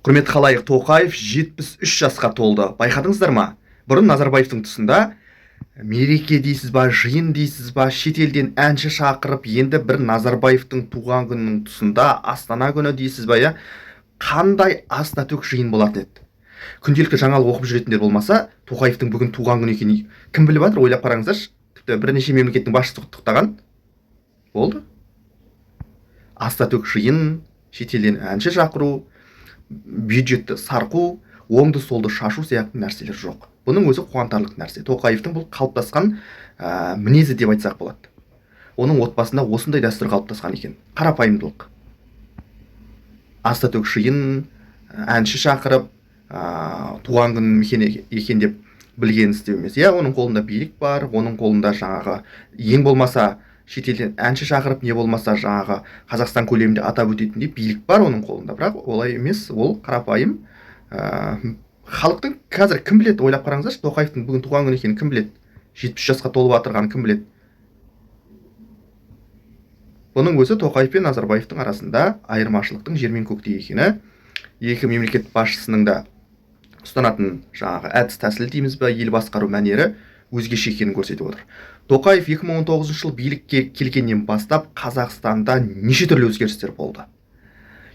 Құрметті халайық, Тоқаев 73 жасқа толды. Байқадыңыздар ма? Бұрын Назарбаевтың тұсында мереке дейсіз ба, жиын дейсіз ба, шетелден әнші шақырып, енді бір Назарбаевтың туған күнінің тұсында Астана күні дейсіз ба, я? Қандай аста төк жиын болатын еді. Күнделікті жаңалық оқып жүретіндер болмаса, Тоқаевтың бүгін туған күні екенін кім біліп жатыр, ойлап қараңыздаршы. Тіпті бірнеше мемлекеттің басшысы құттықтаған. Болды. Аста төк жиын, шетелден әнші шақыру, бюджетті сарқу, оңды солды шашу сияқты нәрселер жоқ. Бұның өзі қуантарлық нәрсе. Тоқаевтың бұл қалыптасқан мінезі деп айтсақ болады. Оның отбасында осындай дәстүр қалыптасқан екен. Қарапайымдылық. Аста төк жиын, әнші шақырып, туған күн екен деп білген істеу емес. Оның қолында билік бар, оның қолында жаңағы ең болмаса шетелден әнші шақырып, не болмаса жаңағы Қазақстан көлемінде атап өтетіндей билік бар оның қолында. Бірақ олай емес, ол қарапайым. Халықтың қазір кім біледі, ойлап қараңыздаршы, Тоқаевтың бүгін туған күні екенін кім біледі? 70 жасқа толып жатырғанын кім біледі? Бұның өзі Тоқаев пен Назарбаевтың арасында айырмашылықтың жер мен көктей екені, екі мемлекет басшысының да ұстанатын жаңағы әдіс тәсіл дейміз бе, ел басқару мәнері өзгеше екенін көрсетіп отыр. Тоқаев 2019 жыл билікке келгеннен бастап Қазақстанда неше түрлі өзгерістер болды.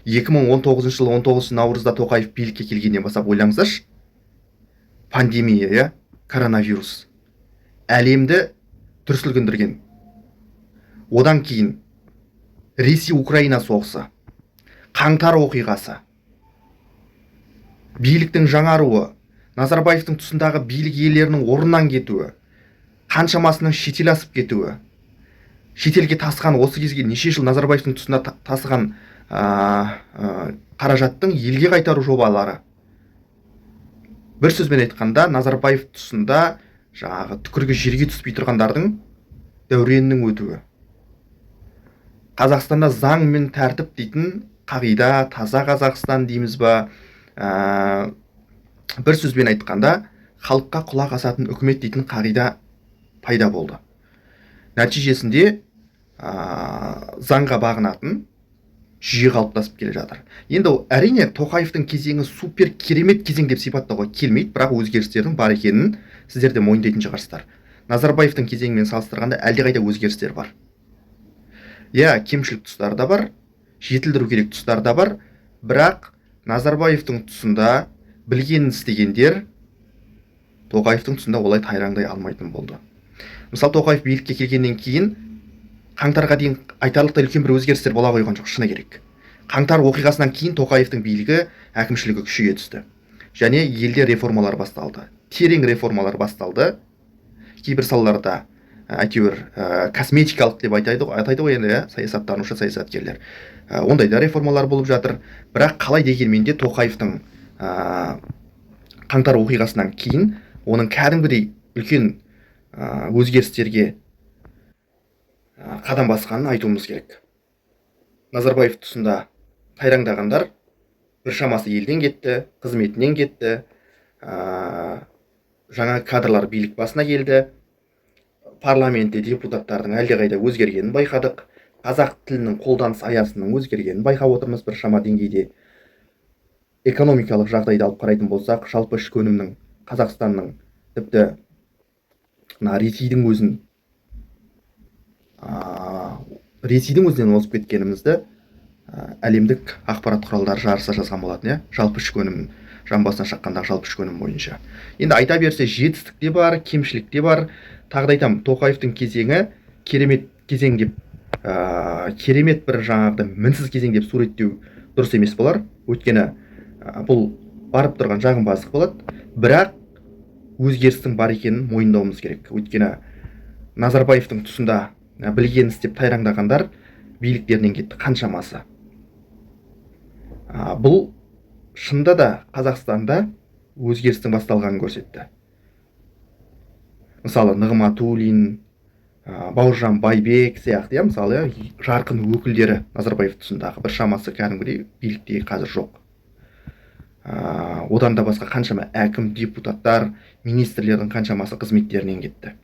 2019 жыл 19 наурызда Тоқаев билікке келгеннен бастап ойлаңыздаршы, пандемия, коронавирус әлемді дүр сілкіндірген. Одан кейін Ресей-Украина соғысы, қаңтар оқиғасы, биліктің жаңаруы, Назарбаевтың тұсындағы билік иелерінің орнынан кетуі, қаншамасының шетел асып кетуі, шетелге тасыған осы кезге неше жыл Назарбаевтың тұсында тасыған қаражаттың елге қайтару жобалары. Бір сөзбен айтқанда, Назарбаев тұсында жаңағы түкіргі жерге түспей тұрғандардың дәуренінің өтуі. Қазақстанда заң мен тәртіп дейтін қағида, таза Қазақстан дейміз ба, бір сөзбен айтқанда, халыққа құлақ асатын үкімет дейтін қағида пайда болды. Нәтижесінде заңға бағынатын жүйе қалыптасып келе жатыр. Енді әрине Тоқаевтың кезеңі супер керемет кезең деп сипаттауға келмейді, бірақ өзгерістердің бар екенін сіздер де мойындайтын шығарсыздар. Назарбаевтың кезеңімен салыстырғанда әлдеқайда өзгерістер бар. Кемшілік тұстары да бар, жетілдіру керек тұстары да бар, бірақ Назарбаевтың тұсында білгенін істегендер Тоқаевтың тұсында олай тайраңдай алмайтын болды. Мысалы, Тоқаев билікке келгеннен кейін қаңтарға дейін айтарлықтай үлкен бір өзгерістер бола қойған жоқ, шыны керек. Қаңтар оқиғасынан кейін Тоқаевтың билігі, әкімшілігі күшейе түсті. Және елде реформалар басталды. Терең реформалар басталды. Кейбір салаларда әйтеуір косметикалық деп айтайды ғой енді, саясаттанушы, саясаткерлер. Ондай да реформалар болып жатыр. Бірақ қалай дегенмен де Тоқаевтың қаңтар оқиғасынан кейін оның кәдімгідей үлкен өзгерістерге қадам басқанын айтуымыз керек. Назарбаев тұсында тайраңдағандар біршамасы елден кетті, қызметінен кетті, жаңа кадрлар билік басына келді, парламентте депутаттардың әлдеқайда өзгергенін байқадық, қазақ тілінің қолданыс аясының өзгергенін байқап отырмыз біршама деңгейде. Экономикалық жағдайды алып қарайтын болсақ, жалпы ішкі өнімнің Қазақстанның тіпті Ресейдің өзінен озып кеткенімізді әлемдік ақпарат құралдары жарыса жазған болатын, жалпы ішкі өнім, жан басына шаққандағы жалпы ішкі өнім бойынша. Енді айта берсе, жетістік те бар, кемшілік те бар. Тағы да айтамын, Тоқаевтың кезеңі керемет кезең деп, керемет бір жаңағыда мінсіз кезең деп суреттеу дұрыс емес болар. Өйткені бұл барып тұрған жағымпаздық болады, бірақ өзгерістің бар екенін мойындауымыз керек. Өйткені Назарбаевтың тұсында білген істеп тайраңдағандар биліктерінен кетті қаншамасы. Бұл шында да Қазақстанда өзгерістің басталғанын көрсетті. Мысалы, Нығматулин, Бауыржан Байбек сияқты, мысалы, жарқын өкілдері Назарбаев тұсындағы біршамасы кәдімгідей билікте қазір жоқ. Одан да басқа қаншама әкім, депутаттар, министрлердің қаншамасы қызметтерінен кетті.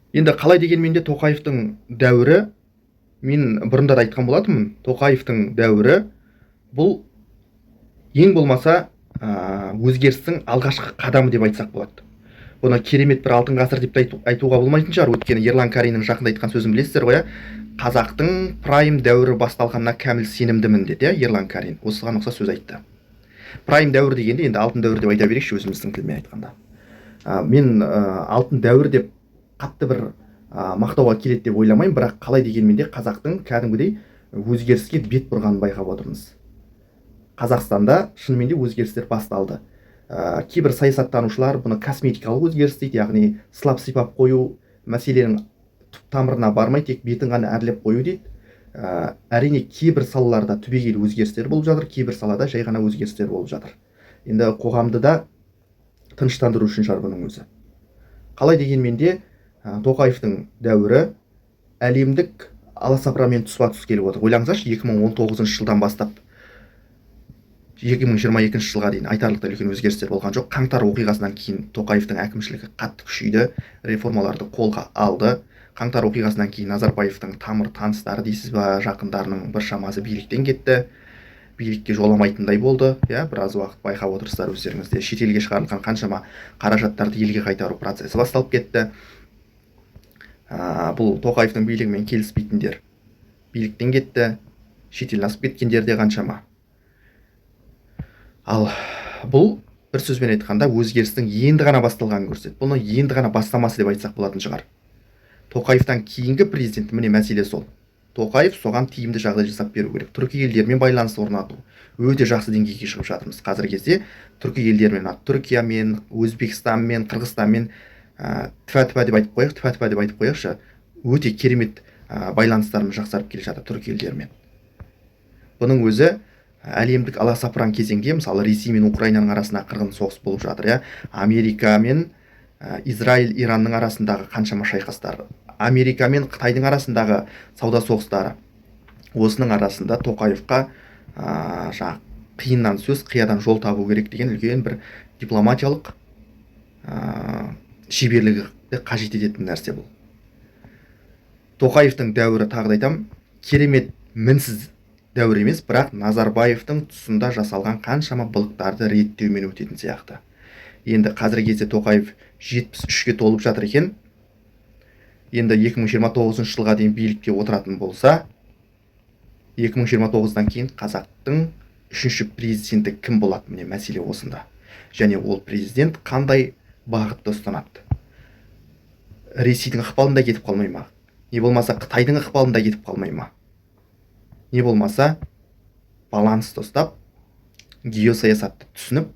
Енді қалай дегенмен де Тоқаевтың дәуірі, мен бұрында да айтқан болатынмын, Тоқаевтың дәуірі бұл ең болмаса өзгерістің алғашқы қадамы деп айтсақ болады. Бұны керемет бір алтын ғасыр деп айтуға болмайтын шығар, өйткені Ерлан Кариннің жақында айтқан сөзін білесіздер ғой, қазақтың прайм дәуірі басталғанына кәміл сенімдімін деді, Ерлан Карин осыған ұқсас сөз айтты. Прайм дәуір дегенде енді алтын дәуір деп айта берейікші өзіміздің тілмен айтқанда. Мен алтын дәуір деп қатты бір мақтауға келеді деп ойламаймын, бірақ қалай дегенмен де қазақтың кәдімгідей өзгеріске бет бұрғанын байқап отырмыз. Қазақстанда шынымен де өзгерістер басталды. Кейбір саясаттанушылар бұны косметикалық өзгеріс дейді, яғни сылап сипап қою, мәселенің түп тамырына бармай тек бетін ғана әрлеп қою дейді. Әрине кейбір салаларда түбегейлі өзгерістер болып жатыр, кейбір салада жай ғана өзгерістер болып жатыр. Енді қоғамды да тыныштандыру үшін шығар бұның өзі. Қалай дегенмен де Тоқаевтың дәуірі әлемдік аласапырамен тұспа-тұс келіп отыр. Ойлаңыздаршы, 2019 жылдан бастап 2022 жылға дейін айтарлықтай үлкен өзгерістер болған жоқ. Қаңтар оқиғасынан кейін Тоқаевтың әкімшілігі қатты күшейді, реформаларды қолға алды. Қаңтар оқиғасынан кейін Назарбаевтың тамыр таныстары дейсіз ба, жақындарының біршамасы биліктен кетті. Билікке жоламайтындай болды. Біраз уақыт байқап отырсыздар өздеріңізде. Шетелге шығарылған қаншама қаражаттарды елге қайтару процесі басталып кетті. Бұл Тоқаевтың билігімен келіспейтіндер биліктен кетті. Шетелден асып кеткендер де қаншама. Ал бұл бір сөзбен айтқанда өзгерістің енді ғана басталғанын көрсетеді. Бұны енді ғана бастамасы деп айтсақ болатын шығар. Тоқаевтан кейінгі президент міне мәселе сол. Тоқаев соған тиімді жағдай жасап беру керек. Түркі елдерімен байланыс орнату өте жақсы деңгейге шығып жатырмыз. Қазіргі кезде түркі елдерімен, Түркиямен, Өзбекстанмен, Қырғызстанмен тфа-тфа деп айтып қояйықшы, өте керемет байланыстарымыз жақсарып келе жатыр түркі елдерімен. Бұның өзі әлемдік аласапыран кезеңде, мысалы Ресей мен Украинаның арасында қырғын соғыс болып жатыр, Америка мен Израиль Иранның арасындағы қаншама шайқастар, Америка мен Қытайдың арасындағы сауда соғыстары. Осының арасында Тоқаевқа қиыннан сөз, қиядан жол табу керек деген үлкен бір дипломатиялық шеберлігі қажет ететін нәрсе бұл. Тоқаевтың дәуірі, тағы да айтамын, керемет мінсіз дәуір емес, бірақ Назарбаевтың тұсында жасалған қаншама былықтарды реттеумен өтетін сияқты. Енді қазіргі кезде Тоқаев 73-ке толып жатыр екен. Енді 2029 жылға дейін билікке отыратын болса, 2029-дан кейін қазақтың үшінші президенті кім болады? Міне мәселе осында. Және ол президент қандай бағытты ұстанады? Ресейдің ықпалында кетіп қалмай ма? Не болмаса Қытайдың ықпалында кетіп қалмай ма? Не болмаса балансты ұстап, геосаясатты түсініп,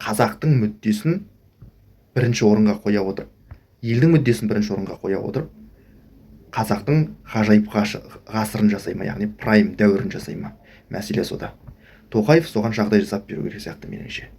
қазақтың мүддесін бірінші орынға қоя отырып, елдің мүддесін бірінші орынға қоя отырып, қазақтың ғажайып ғасырын жасай ма, яғни прайм дәуірін жасай ма? Мәселе сода. Тоқаев соған жағдай жасап беру керек сияқты меніңше.